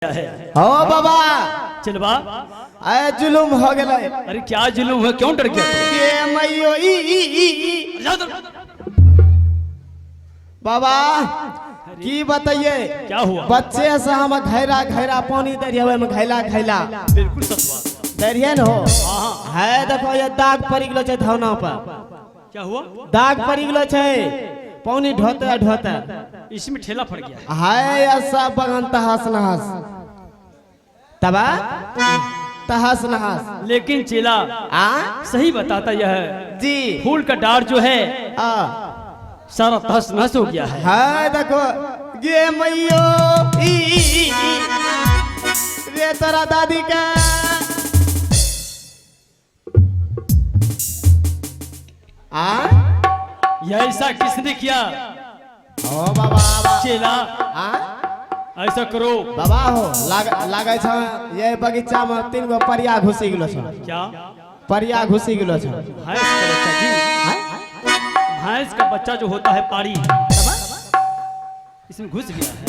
है। हो बाबा चल बा आए जुलुम हो गया। अरे क्या जुलूम है, क्यों डर गया तू? ये मैयो जाओ तो। बाबा की बताइए क्या हुआ? बच्चे से हम घेरा घेरा पानी दरिया में घैला घैला बिल्कुल सच बात। दरिया न हो हाँ है। देखो ये दाग पड़ गलो छे धौना पर। क्या हुआ? दाग पड़ गलो छे पानी ढोते ढोते इसमें ठेला फट गया। हाय ऐसा बगन तहस नहस तबा तहस नहस। लेकिन चेला सही बताता यह जी फूल का डार जो है सारा तहस नहस हो गया है। हाय देखो ये मैयो रे तेरा दादी का यह ऐसा किसने किया? ओ बाबा चेला ऐसा करो बाबा हो लागे छ ये बगीचा में 3 गो परिया घुसी गेलो छ। क्या परिया घुसी गेलो छ? भैंस का बच्चा जी, भैंस का बच्चा जो होता है पारी इसमें घुस गया है।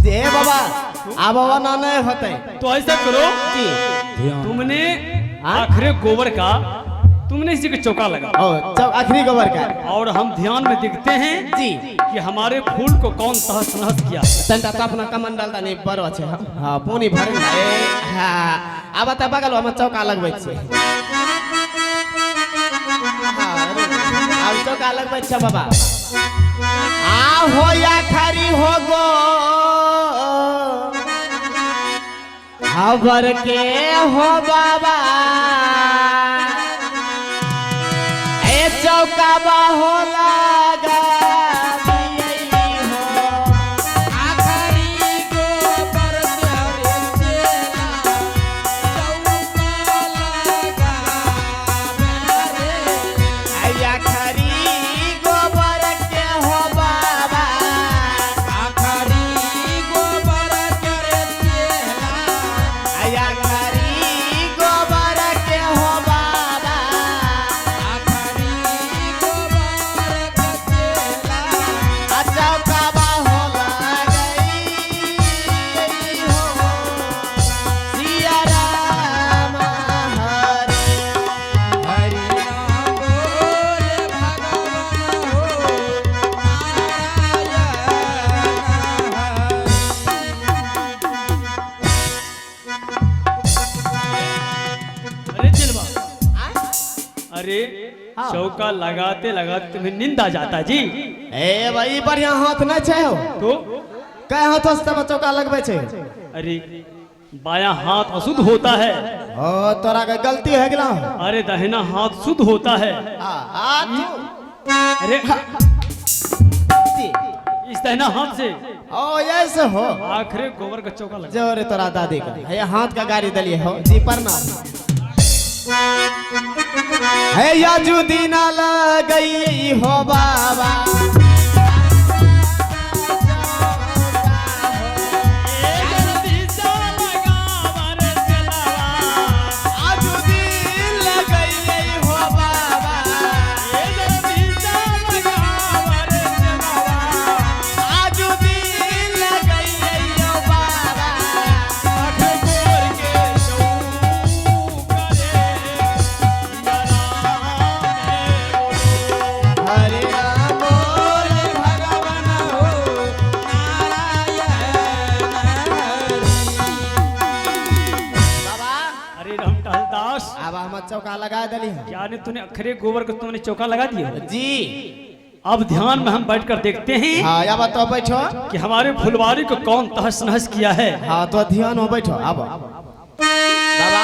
दे बाबा अब ना नहीं होते। तो ऐसा करो तुमने आखिरी गोबर का तुमने इसी को चौका लगा आखिरी गोबर का और हम ध्यान में देखते हैं जी कि हमारे फूल को कौन तहस नहस किया। तंटा तो अपना कमंडल नहीं बड़ो छे। हां पानी भरे हां अब त बगल में चौका लगबै छे। अब चौका लगबै छे बाबा आ हो या खरी हो गो खबर के हो बाबा ए चौका बा हो लगा अरे चौका लगाते लगाते तुम्हें नींद आ जाता जी। ए भाई बढ़िया हाथ नहीं छे हो तो कह हाथ से चौका लगबे छे। अरे बायां हाथ अशुद्ध होता है। ओ तोरा के गलती हो गेला। अरे दाहिना हाथ शुद्ध होता है। अरे इस दाहिना हाथ से ओ ऐसे हो आखिरी गोबर का चौका लगा। जो रे तोरा दादी का है हाथ का गाड़ी दलिए हो जी प्रणाम। है या जुदीना लगई हो बाबा चौका लगा दली। क्या ने तूने अखरे गोबर को तुमने चौका लगा दिया जी। अब ध्यान में हम बैठकर देखते हैं। हाँ या तो बैठो कि हमारे फुलवारी को कौन तहस नहस किया है। हाँ तो ध्यान में बैठो। अब बाबा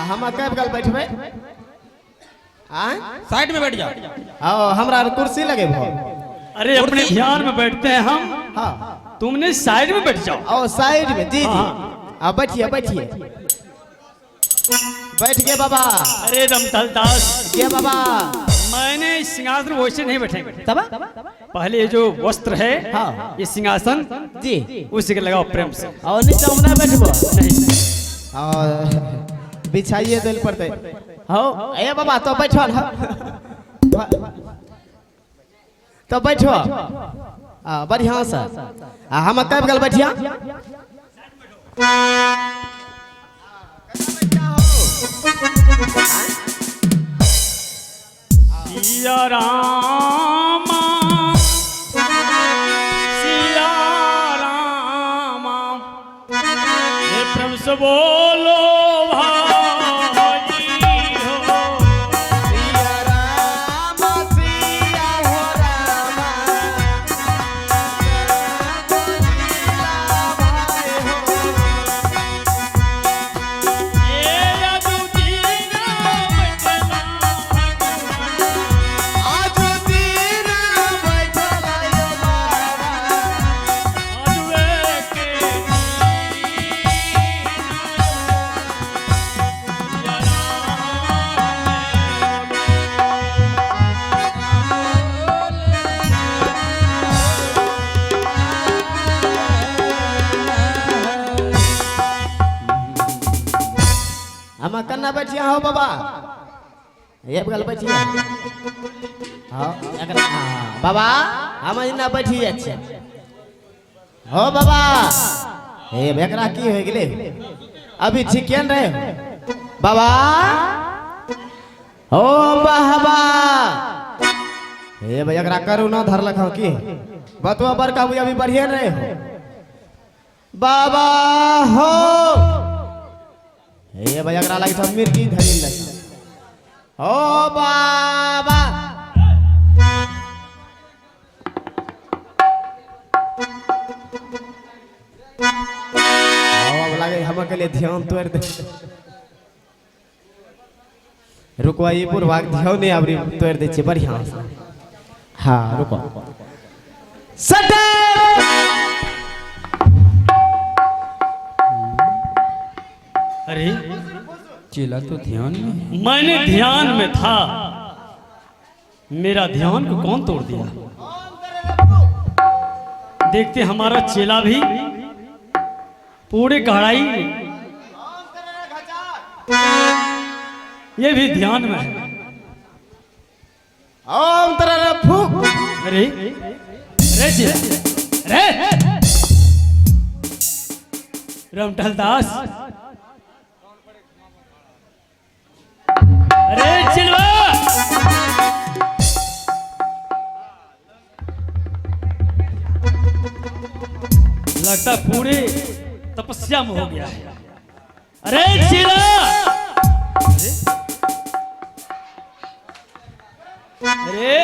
हम कब गल बैठबे साइड में बैठ जाओ। आओ हमरा कुर्सी लगे भो। अरे अपने ध्यान में बैठते हैं हम। हाँ तुमने साइड में बैठ जाओ। आओ साइड में जी जी। अब बैठिए बैठिए बैठ गए बाबा। अरे रमतल दास के बाबा मैंने सिंहासन वैसे नहीं बैठेंगे। तब पहले ये जो वस्त्र है हाँ ये सिंहासन जी उसी के लगाओ प्रेम से। और नीचे हम ना बैठबो नहीं और बिछाइए दिल पड़ते हो। ए बाबा तो बैठो ना तो बैठो बढ़िया से हम कब गल बैठिया सिया रामा सिया रामा हे प्रभु से बोलो भाई हो सिया राम सिया हो रामा ये अदुदीना बचला आज दिन बैठला यो बाबा अदुए के हम कन्ना बैठिया हो बाबा ये बगल बैठिया हाँ एकरा हाँ, बाबा हम इना बैठी अच्छे हो बाबा ए एकरा की हो गेले अभी ठीक केन रहे बाबा ओ बाबा ए भाई एकरा करू ना धरलक हो की बतवा बड़का बुआ अभी बढ़िया रहे हो बाबा हो ए भाई अगरा लगे सब मिर्ची धरी लगे ओ बाबा अब लगे हम के लिए ध्यान तोड़ दे रुको ये पूर्वा ध्यान नहीं आवरी तोड़ दे छे बढ़िया से हां रुको सटे अरे चेला तो ध्यान में है। मैंने ध्यान में था मेरा ध्यान को कौन तोड़ दिया देखते हमारा चेला भी पूरे कढ़ाई ये भी ध्यान में है ओम तरह फूक अरे अरे चेला अरे रामटल दास अरे चिलवा लगता पूरे तपस्या में हो गया है अरे चिला अरे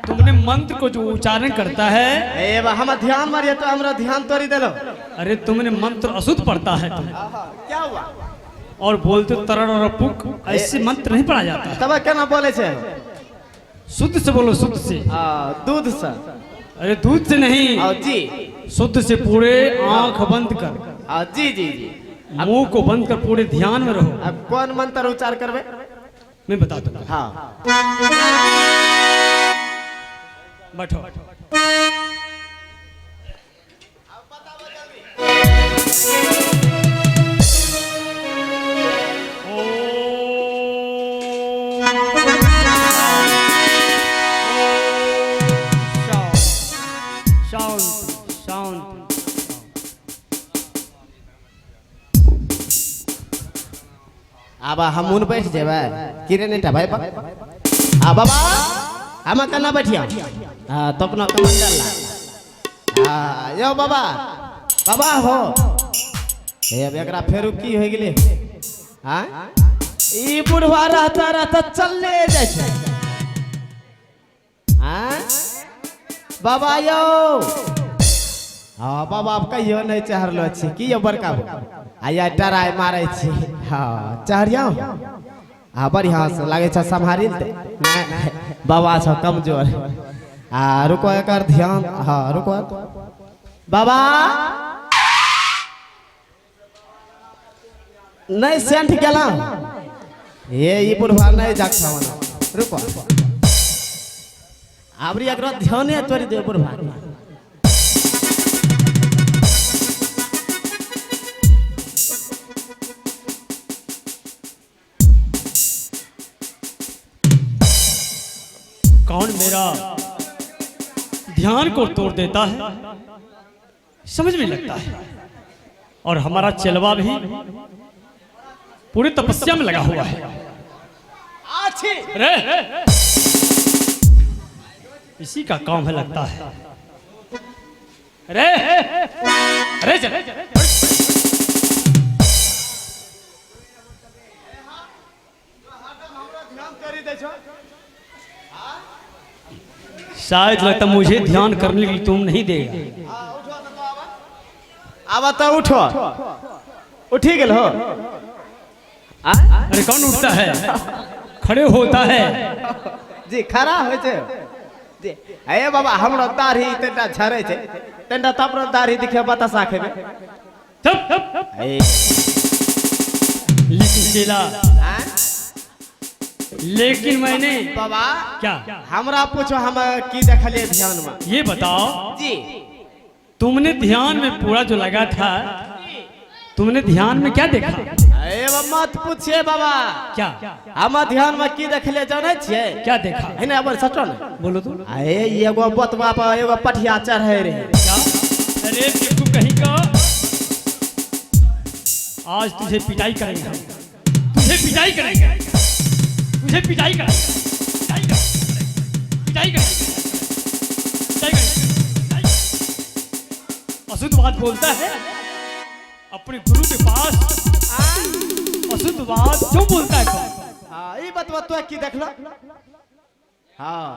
तुमने मंत्र को जो उच्चारण करता है ए बा हम ध्यान मारिए तो हमरा ध्यान तोड़ी देलो अरे तुमने मंत्र अशुद्ध पढ़ता है तुम क्या हुआ और बोलते तरड़ और पुक ऐसे मंत्र नहीं पढ़ा जाता है तब केना बोले छे शुद्ध से बोलो शुद्ध से दूध से अरे दूध से नहीं जी शुद्ध से पूरे आंख बंद कर जी जी जी मुंह को बंद कर पूरे ध्यान में रहो अब कौन मंत्र उच्चार करबे मैं बता दूंगा हाँ बैठो अब हम उन बैठ जेबे किरे नेटा भाई आ बाबा हम कना बैठिया हां तो अपना कमंडल ला यो बाबा बाबा हो ए अब एकरा फेरू की हो गेले हां ई बुढ़वा रहता रहता चलले जाय छै हां बाबा यो हां बाबा अब कहियो नहीं चहरलो छी की यो बड़का आया डराय मारे छी हां चहरिया हां बढ़िया से लागे छ संभारिल दे बाबा छ कमजोर रुको एकर ध्यान हां रुको बाबा नहीं सेंट गेला ये ई बुढ़वा नहीं जागछा रुको आबरी एकरा ध्याने तोड़ दे बुढ़वा कौन मेरा ध्यान को तोड़ देता है समझ में लगता है। और हमारा चेलवा भी पूरी तपस्या में लगा हुआ है। अरे इसी का काम है लगता है। अरे अरे चल शायद लगता मुझे ध्यान करने के लिए तुम नहीं देगा। अब तो उठो, उठी गेल हो। अरे कौन उठता है, खड़े होता है। जी खड़ा हो छे जी। ए बाबा हमरो दाढ़ी तेटा झरे छे, तेटा त अपनो दाढ़ी दिखे बतासा खेबे। चुप। ए लेकिन चेला, लेकिन मैंने बाबा क्या हमरा पूछो हम की देखलिए ध्यान में। ये बताओ जी तुमने ध्यान में पूरा जो लगा था, तुमने ध्यान में क्या देखा? ए मत पूछिए बाबा। क्या हम ध्यान में की देखले जाने छिए? क्या देखा? हेने अब सटन बोलो तो। ए एगो बतवा पर एगो पठिया चढ़े रहे। क्या? अरे बिल्कुल कहीं का, आज तुझे पिटाई करेंगे, तुझे पिटाई करेंगे, तुझे पिटाई करेंगे, पिटाई करेंगे, पिटाई करेंगे, पिटाई करेंगे। अशुद्ध बात बोलता है अपने गुरु के पास, अशुद्ध बात क्यों बोलता है? हां ई बतवा तो की देखलो? हां